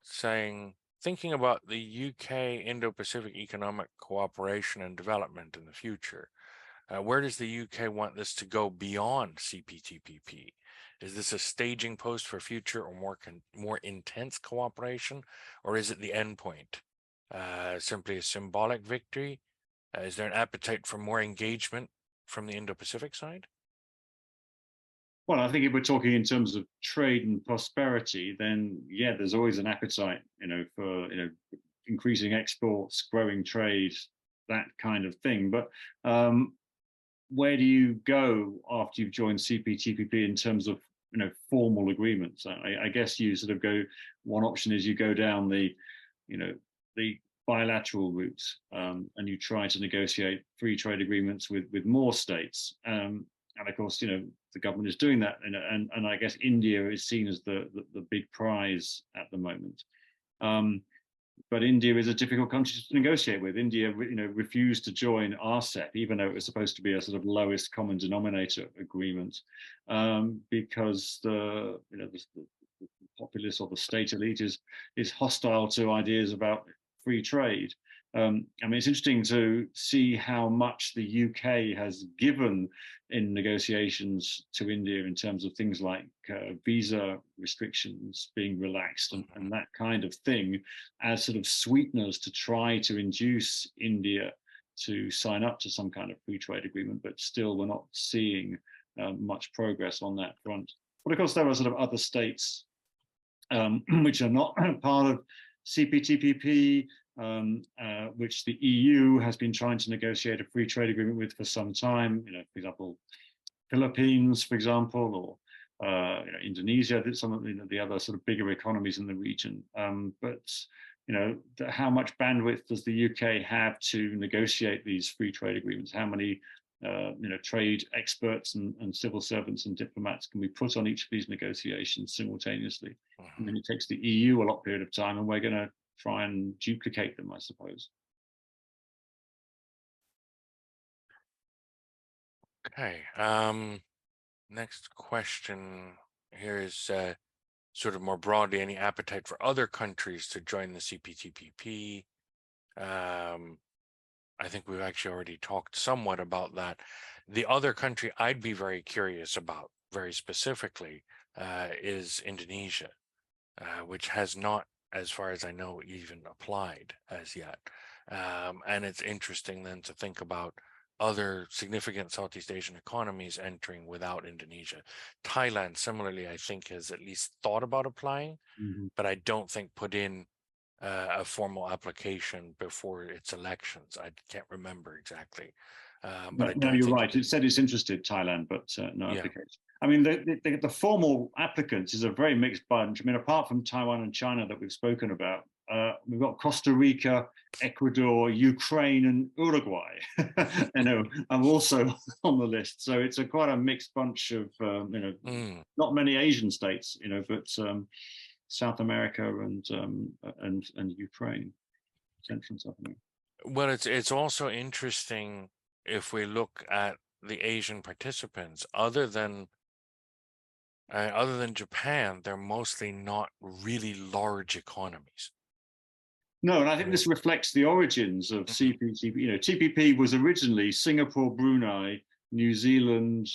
saying, thinking about the UK Indo-Pacific economic cooperation and development in the future, where does the UK want this to go beyond CPTPP? Is this a staging post for future or more intense cooperation, or is it the end point? Simply a symbolic victory? Is there an appetite for more engagement from the Indo-Pacific side? Well, I think if we're talking in terms of trade and prosperity, then yeah, there's always an appetite, for increasing exports, growing trade, that kind of thing. But where do you go after you've joined CPTPP in terms of formal agreements? I guess you sort of go. One option is you go down the the bilateral route, and you try to negotiate free trade agreements with more states. And of course, the government is doing that, and I guess India is seen as the big prize at the moment. But India is a difficult country to negotiate with. India, refused to join RCEP, even though it was supposed to be a sort of lowest common denominator agreement, because the populace or the state elite is hostile to ideas about free trade. I mean, it's interesting to see how much the UK has given in negotiations to India in terms of things like visa restrictions being relaxed and that kind of thing as sort of sweeteners to try to induce India to sign up to some kind of free trade agreement, but still we're not seeing much progress on that front. But of course, there are sort of other states which are not part of CPTPP, which the EU has been trying to negotiate a free trade agreement with for some time. For example, Philippines, for example, or Indonesia. Some of the other sort of bigger economies in the region. But how much bandwidth does the UK have to negotiate these free trade agreements? How many trade experts and civil servants and diplomats can we put on each of these negotiations simultaneously? I mean, it takes the EU a lot period of time, and we're going to try and duplicate them, I suppose. Okay. Next question here is sort of more broadly, any appetite for other countries to join the CPTPP? I think we've actually already talked somewhat about that. The other country I'd be very curious about, very specifically, is Indonesia, which has not, as far as I know, even applied as yet. And it's interesting then to think about other significant Southeast Asian economies entering without Indonesia. Thailand, similarly, I think has at least thought about applying, but I don't think put in a formal application before its elections. I can't remember exactly. But I No, don't you're think right. It said it's interested, Thailand, but no yeah. application. I mean, the formal applicants is a very mixed bunch. I mean, apart from Taiwan and China that we've spoken about, we've got Costa Rica, Ecuador, Ukraine, and Uruguay. I'm also on the list. So it's quite a mixed bunch of, not many Asian states, but South America and Ukraine, Central and South America. Well, it's also interesting if we look at the Asian participants, other than Japan, they're mostly not really large economies. No, and I think this reflects the origins of CPTPP. TPP was originally Singapore, Brunei, New Zealand,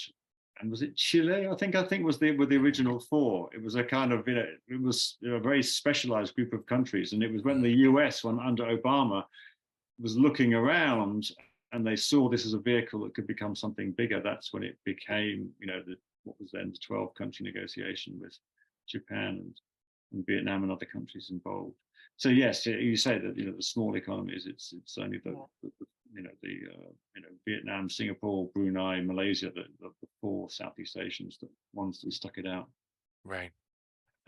and was it Chile? I think were the original four. It was a kind of it was a very specialized group of countries, and it was when the US, under Obama, was looking around and they saw this as a vehicle that could become something bigger. That's when it became, what was then the 12-country negotiation with Japan and Vietnam and other countries involved. So yes, you say that the small economies. It's only the Vietnam, Singapore, Brunei, Malaysia, the four Southeast Asians, the ones that stuck it out. Right.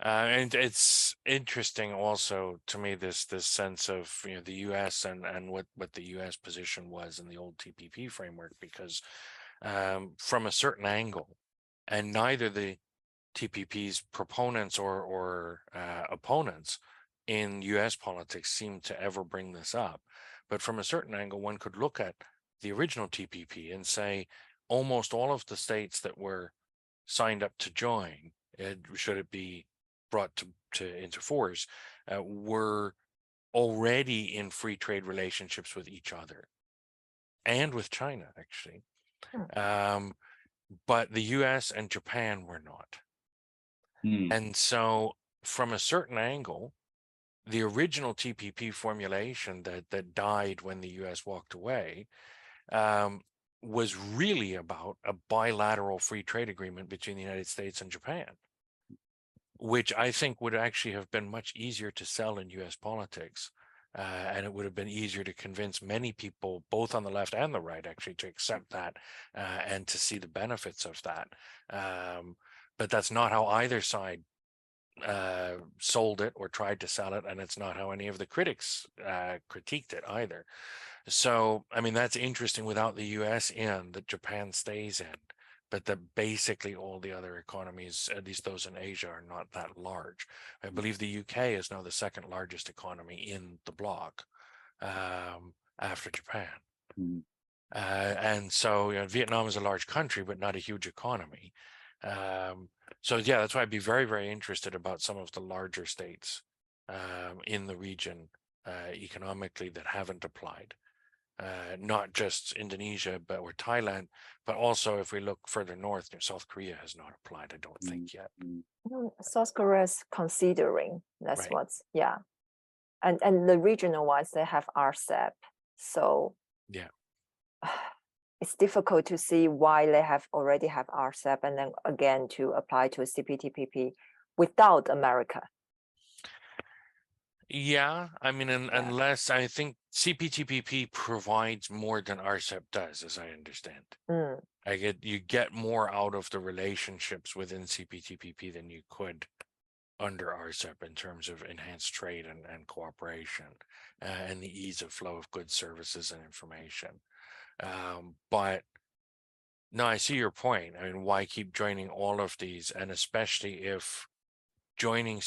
And it's interesting also to me this sense of the U.S. and what the U.S. position was in the old TPP framework, because from a certain angle, and neither the TPP's proponents or opponents in U.S. politics seem to ever bring this up, but from a certain angle, one could look at the original TPP and say almost all of the states that were signed up to join, should it be brought into force, were already in free trade relationships with each other and with China, actually. But the US and Japan were not. And so from a certain angle, the original TPP formulation that died when the US walked away was really about a bilateral free trade agreement between the United States and Japan, which I think would actually have been much easier to sell in US politics. And it would have been easier to convince many people, both on the left and the right, actually, to accept that and to see the benefits of that. But that's not how either side sold it or tried to sell it, and it's not how any of the critics critiqued it either. So, I mean, that's interesting without the US in, that Japan stays in, but that basically all the other economies, at least those in Asia, are not that large. I believe the UK is now the second largest economy in the bloc after Japan. And so, you know, Vietnam is a large country, but not a huge economy. So yeah, that's why I'd be very, very interested about some of the larger states in the region economically that haven't applied. Not just Indonesia, but or Thailand, but also if we look further north, you know, South Korea has not applied, I don't think yet. South Korea is considering. That's Right. what's and the regional ones, they have RCEP, so yeah, it's difficult to see why they already have RCEP and then again to apply to a CPTPP without America. Yeah, I mean, unless I think CPTPP provides more than RCEP does, as I understand. You get more out of the relationships within CPTPP than you could under RCEP in terms of enhanced trade and cooperation and the ease of flow of goods, services, and information. But no, I see your point. I mean, why keep joining all of these? And especially if joining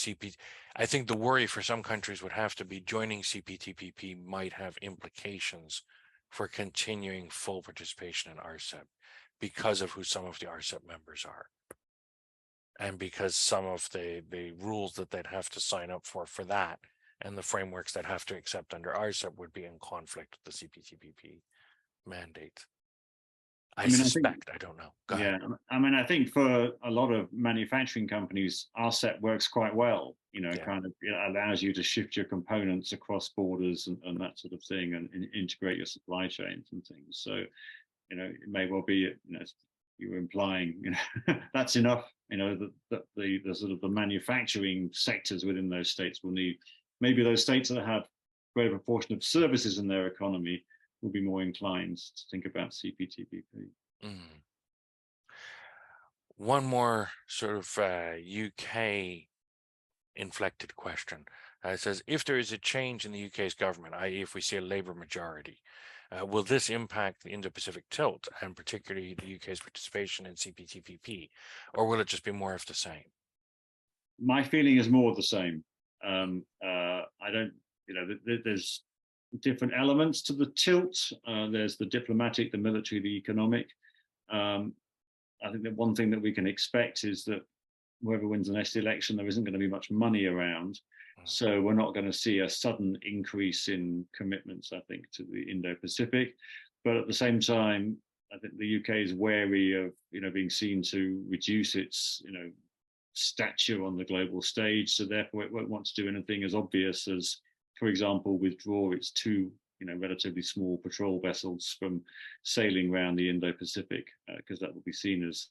I think the worry for some countries would have to be joining CPTPP might have implications for continuing full participation in RCEP because of who some of the RCEP members are. And because some of the rules that they'd have to sign up for that and the frameworks that have to accept under RCEP would be in conflict with the CPTPP mandate. I suspect, I don't know. Go ahead. I mean, I think for a lot of manufacturing companies, RCEP works quite well. You know, kind of allows you to shift your components across borders and that sort of thing, and integrate your supply chains and things. So, you know, it may well be, you know, you were implying, you know, that's enough. You know, that the sort of the manufacturing sectors within those states will need, maybe those states that have greater proportion of services in their economy will be more inclined to think about CPTPP. One more sort of UK inflected question. It says, if there is a change in the UK's government, i.e. if we see a Labour majority, will this impact the Indo-Pacific tilt and particularly the UK's participation in CPTPP, or will it just be more of the same? My feeling is more of the same. I don't, you know, there's different elements to the tilt. There's the diplomatic, the military, the economic. I think that one thing that we can expect is that whoever wins the next election, there isn't going to be much money around. So we're not going to see a sudden increase in commitments, I think, to the Indo-Pacific. But at the same time, I think the UK is wary of, you know, being seen to reduce its, you know, stature on the global stage. So therefore, it won't want to do anything as obvious as, for example, withdraw its two, you know, relatively small patrol vessels from sailing around the Indo-Pacific, because that will be seen as,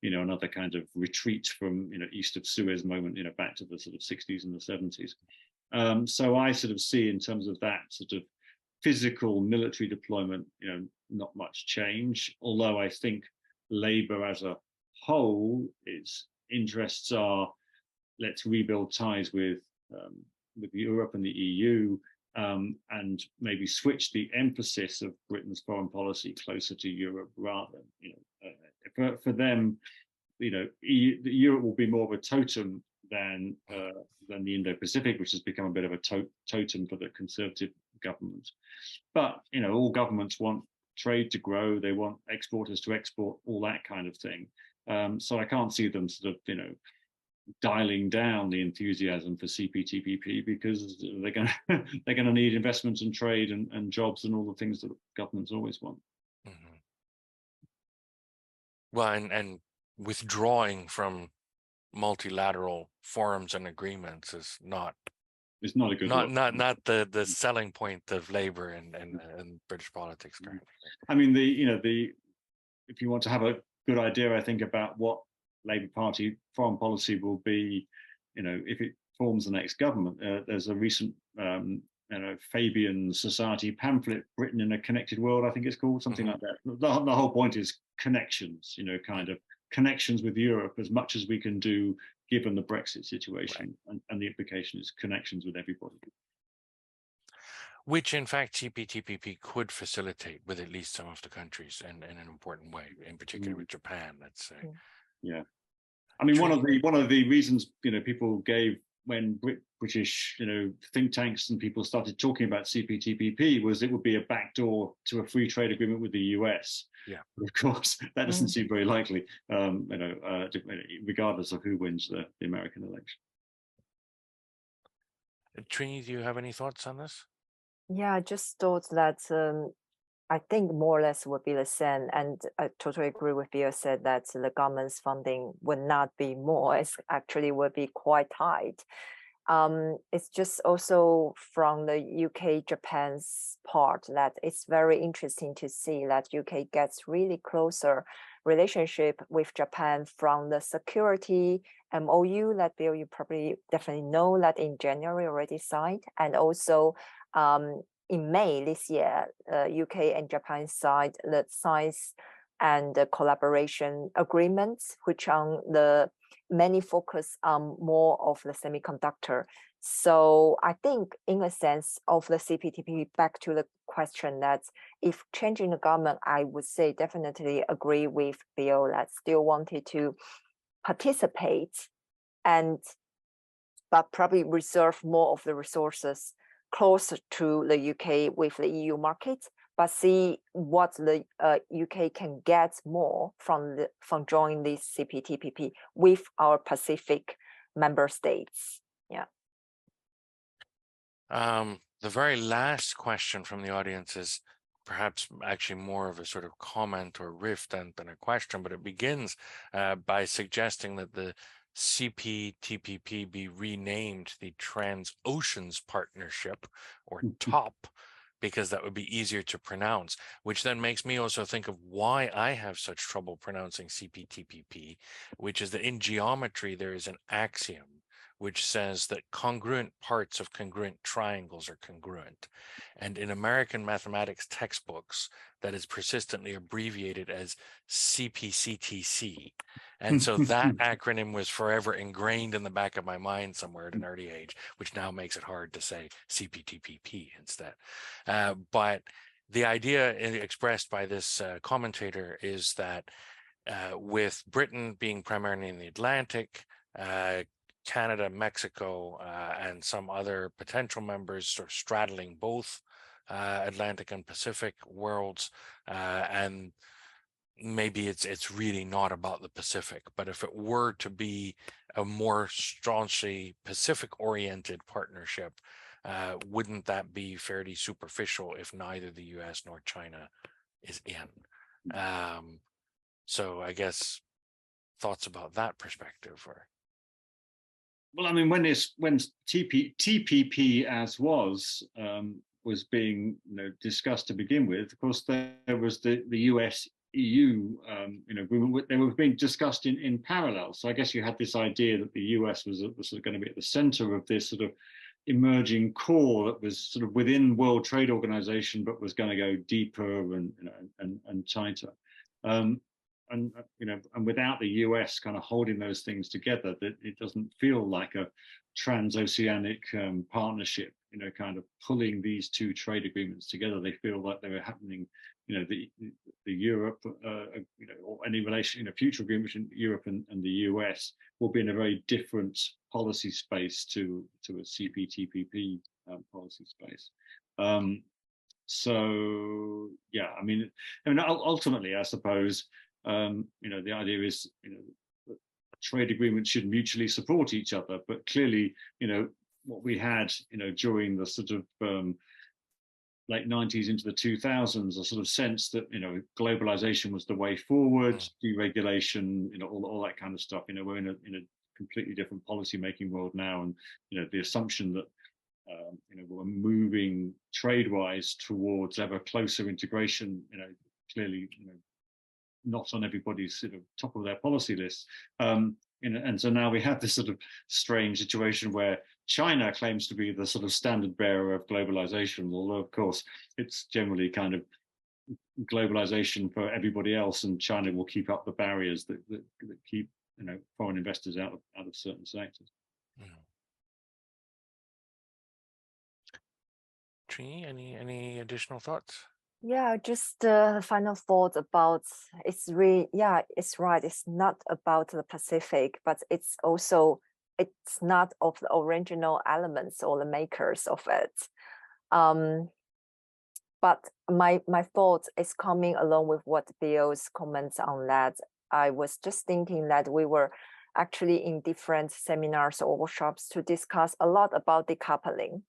you know, another kind of retreat from, you know, east of Suez moment, you know, back to the sort of 60s and the 70s. So I sort of see in terms of that sort of physical military deployment, you know, not much change. Although I think Labour as a whole, its interests are, let's rebuild ties with Europe and the EU, and maybe switch the emphasis of Britain's foreign policy closer to Europe rather. You know, for them, you know, Europe will be more of a totem than the Indo-Pacific, which has become a bit of a totem for the Conservative government. But you know, all governments want trade to grow; they want exporters to export, all that kind of thing. So I can't see them sort of, you know, dialing down the enthusiasm for CPTPP, because they're going to need investment and trade and jobs and all the things that governments always want. Well, and withdrawing from multilateral forums and agreements is not It's not a good look. not the selling point of Labour and British politics currently. I mean, if you want to have a good idea, I think, about what Labour Party foreign policy will be, if it forms the next government, there's a recent Fabian Society pamphlet, Britain in a Connected World, I think it's called, something like that. The whole point is connections, kind of connections with Europe as much as we can do given the Brexit situation, right. and the implication is connections with everybody. Which in fact CPTPP could facilitate with at least some of the countries in an important way, in particular with Japan, let's say. Yeah. I mean, one of the reasons, people gave when British, think tanks and people started talking about CPTPP was it would be a backdoor to a free trade agreement with the US. Yeah. But of course, that doesn't seem very likely, regardless of who wins the American election. Chun-Yi, do you have any thoughts on this? Yeah, I just thought that I think more or less would be the same, and I totally agree with Bill said that the government's funding would not be more, it actually would be quite tight. It's just also from the UK Japan's part that it's very interesting to see that UK gets really closer relationship with Japan from the security MOU that Bill, you probably definitely know that in January already signed, and also in May this year, UK and Japan signed the science and the collaboration agreements, which on the many focus on more of the semiconductor. So I think in a sense of the CPTPP, back to the question that if changing the government, I would say definitely agree with Bill that still wanted to participate but probably reserve more of the resources closer to the UK with the EU market, but see what the UK can get more from joining this CPTPP with our Pacific member states. Yeah. The very last question from the audience is perhaps actually more of a sort of comment or riff than a question, but it begins by suggesting that the CPTPP be renamed the Trans-Oceans Partnership, or TOP, because that would be easier to pronounce, which then makes me also think of why I have such trouble pronouncing CPTPP, which is that in geometry there is an axiom which says that congruent parts of congruent triangles are congruent. And in American mathematics textbooks, that is persistently abbreviated as CPCTC. And so that acronym was forever ingrained in the back of my mind somewhere at an early age, which now makes it hard to say CPTPP instead. But the idea expressed by this commentator is that with Britain being primarily in the Atlantic, Canada, Mexico, and some other potential members sort of straddling both Atlantic and Pacific worlds, and maybe it's really not about the Pacific, but if it were to be a more staunchly Pacific-oriented partnership, wouldn't that be fairly superficial if neither the US nor China is in? So I guess thoughts about that perspective or... Well, I mean, when TPP as was being discussed to begin with, of course, there was the US EU they were being discussed in parallel. So I guess you had this idea that the US was sort of going to be at the center of this sort of emerging core that was sort of within World Trade Organization, but was going to go deeper and tighter. And without the US kind of holding those things together, that it doesn't feel like a transoceanic partnership, kind of pulling these two trade agreements together. They feel like they were happening, the Europe, or any relation, future agreement between Europe and the US will be in a very different policy space to a CPTPP policy space. So yeah, I mean, ultimately, I suppose. The idea is, trade agreements should mutually support each other. But clearly, what we had, during the sort of late 90s into the 2000s, a sort of sense that, globalization was the way forward, deregulation, all that kind of stuff. We're in a completely different policy making world now, and the assumption that we're moving trade-wise towards ever closer integration. Clearly, not on everybody's sort of top of their policy list. And so now we have this sort of strange situation where China claims to be the sort of standard bearer of globalization, although of course it's generally kind of globalization for everybody else, and China will keep up the barriers that keep foreign investors out of certain sectors. Chun-Yi, any additional thoughts? Yeah, just final thoughts about it's right. It's not about the Pacific, but it's not of the original elements or the makers of it. But my thought is coming along with what Bill's comments on that. I was just thinking that we were actually in different seminars or workshops to discuss a lot about decoupling.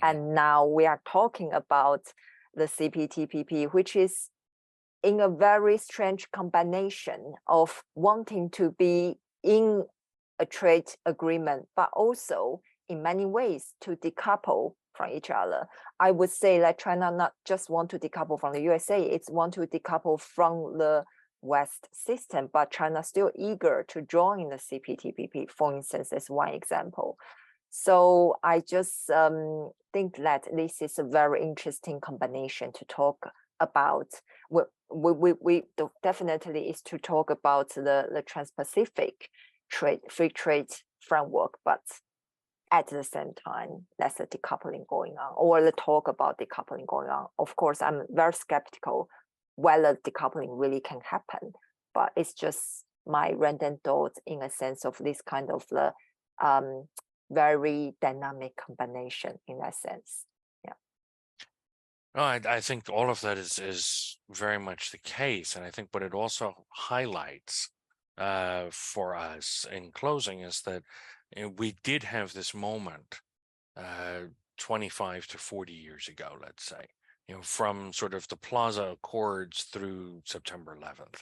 And now we are talking about the CPTPP, which is in a very strange combination of wanting to be in a trade agreement, but also in many ways to decouple from each other. I would say that China not just want to decouple from the USA, it's want to decouple from the West system, but China still eager to join the CPTPP, for instance, as one example. So I just think that this is a very interesting combination to talk about. We definitely is to talk about the Trans-Pacific free trade framework, but at the same time, there's a decoupling going on, or the talk about decoupling going on. Of course, I'm very skeptical whether decoupling really can happen, but it's just my random thoughts in a sense of this kind of the very dynamic combination in that sense. Yeah. No, I think all of that is very much the case. And I think what it also highlights for us in closing is that we did have this moment 25 to 40 years ago, let's say, from sort of the Plaza Accords through September 11th.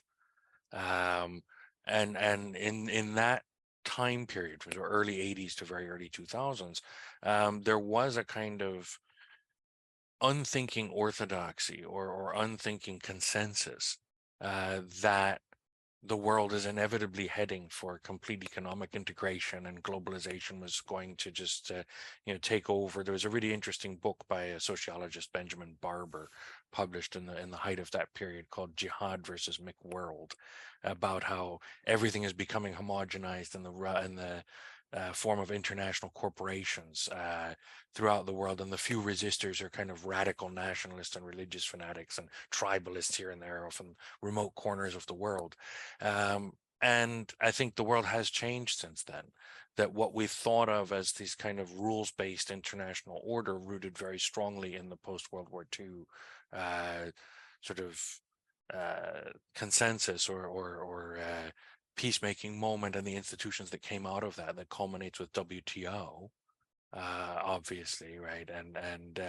And in that time period, from the early 80s to very early 2000s, there was a kind of unthinking orthodoxy or unthinking consensus that the world is inevitably heading for complete economic integration, and globalization was going to just take over. There was a really interesting book by a sociologist, Benjamin Barber, published in the height of that period, called Jihad versus McWorld, about how everything is becoming homogenized in the form of international corporations throughout the world, and the few resistors are kind of radical nationalists and religious fanatics and tribalists here and there, often remote corners of the world. And I think the world has changed since then. That what we thought of as these kind of rules-based international order, rooted very strongly in the post-World War II sort of consensus or peacemaking moment, and the institutions that came out of that culminates with WTO, obviously, right? And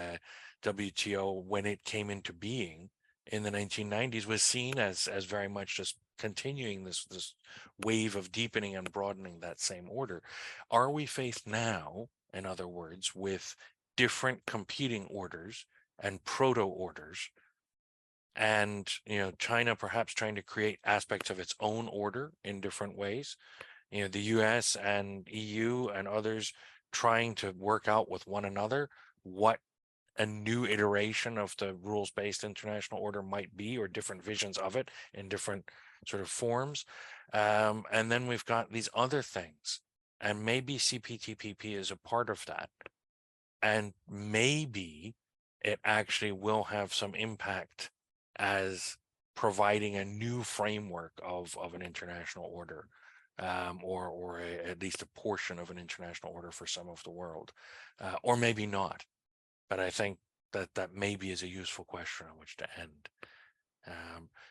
WTO, when it came into being in the 1990s, was seen as very much just continuing this wave of deepening and broadening that same order. Are we faced now, in other words, with different competing orders and proto orders, and China perhaps trying to create aspects of its own order in different ways, the US and EU and others trying to work out with one another what a new iteration of the rules-based international order might be, or different visions of it in different sort of forms. And then we've got these other things, and maybe CPTPP is a part of that, and maybe it actually will have some impact as providing a new framework of an international order, or at least a portion of an international order for some of the world, or maybe not. But I think that maybe is a useful question on which to end.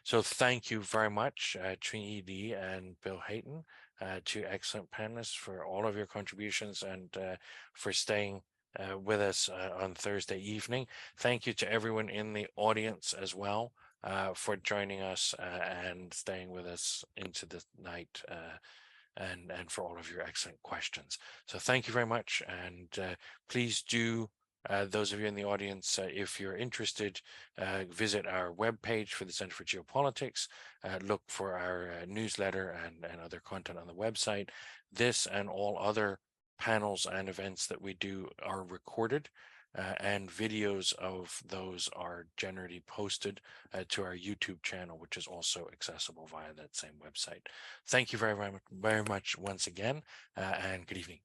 So thank you very much, Chun-Yi Li and Bill Hayton, two excellent panelists, for all of your contributions and for staying with us on Thursday evening. Thank you to everyone in the audience as well for joining us and staying with us into the night and for all of your excellent questions. So thank you very much, and please do, those of you in the audience, if you're interested, visit our webpage for the Center for Geopolitics, look for our newsletter and other content on the website. This and all other panels and events that we do are recorded, and videos of those are generally posted to our YouTube channel, which is also accessible via that same website. Thank you very much once again, and good evening.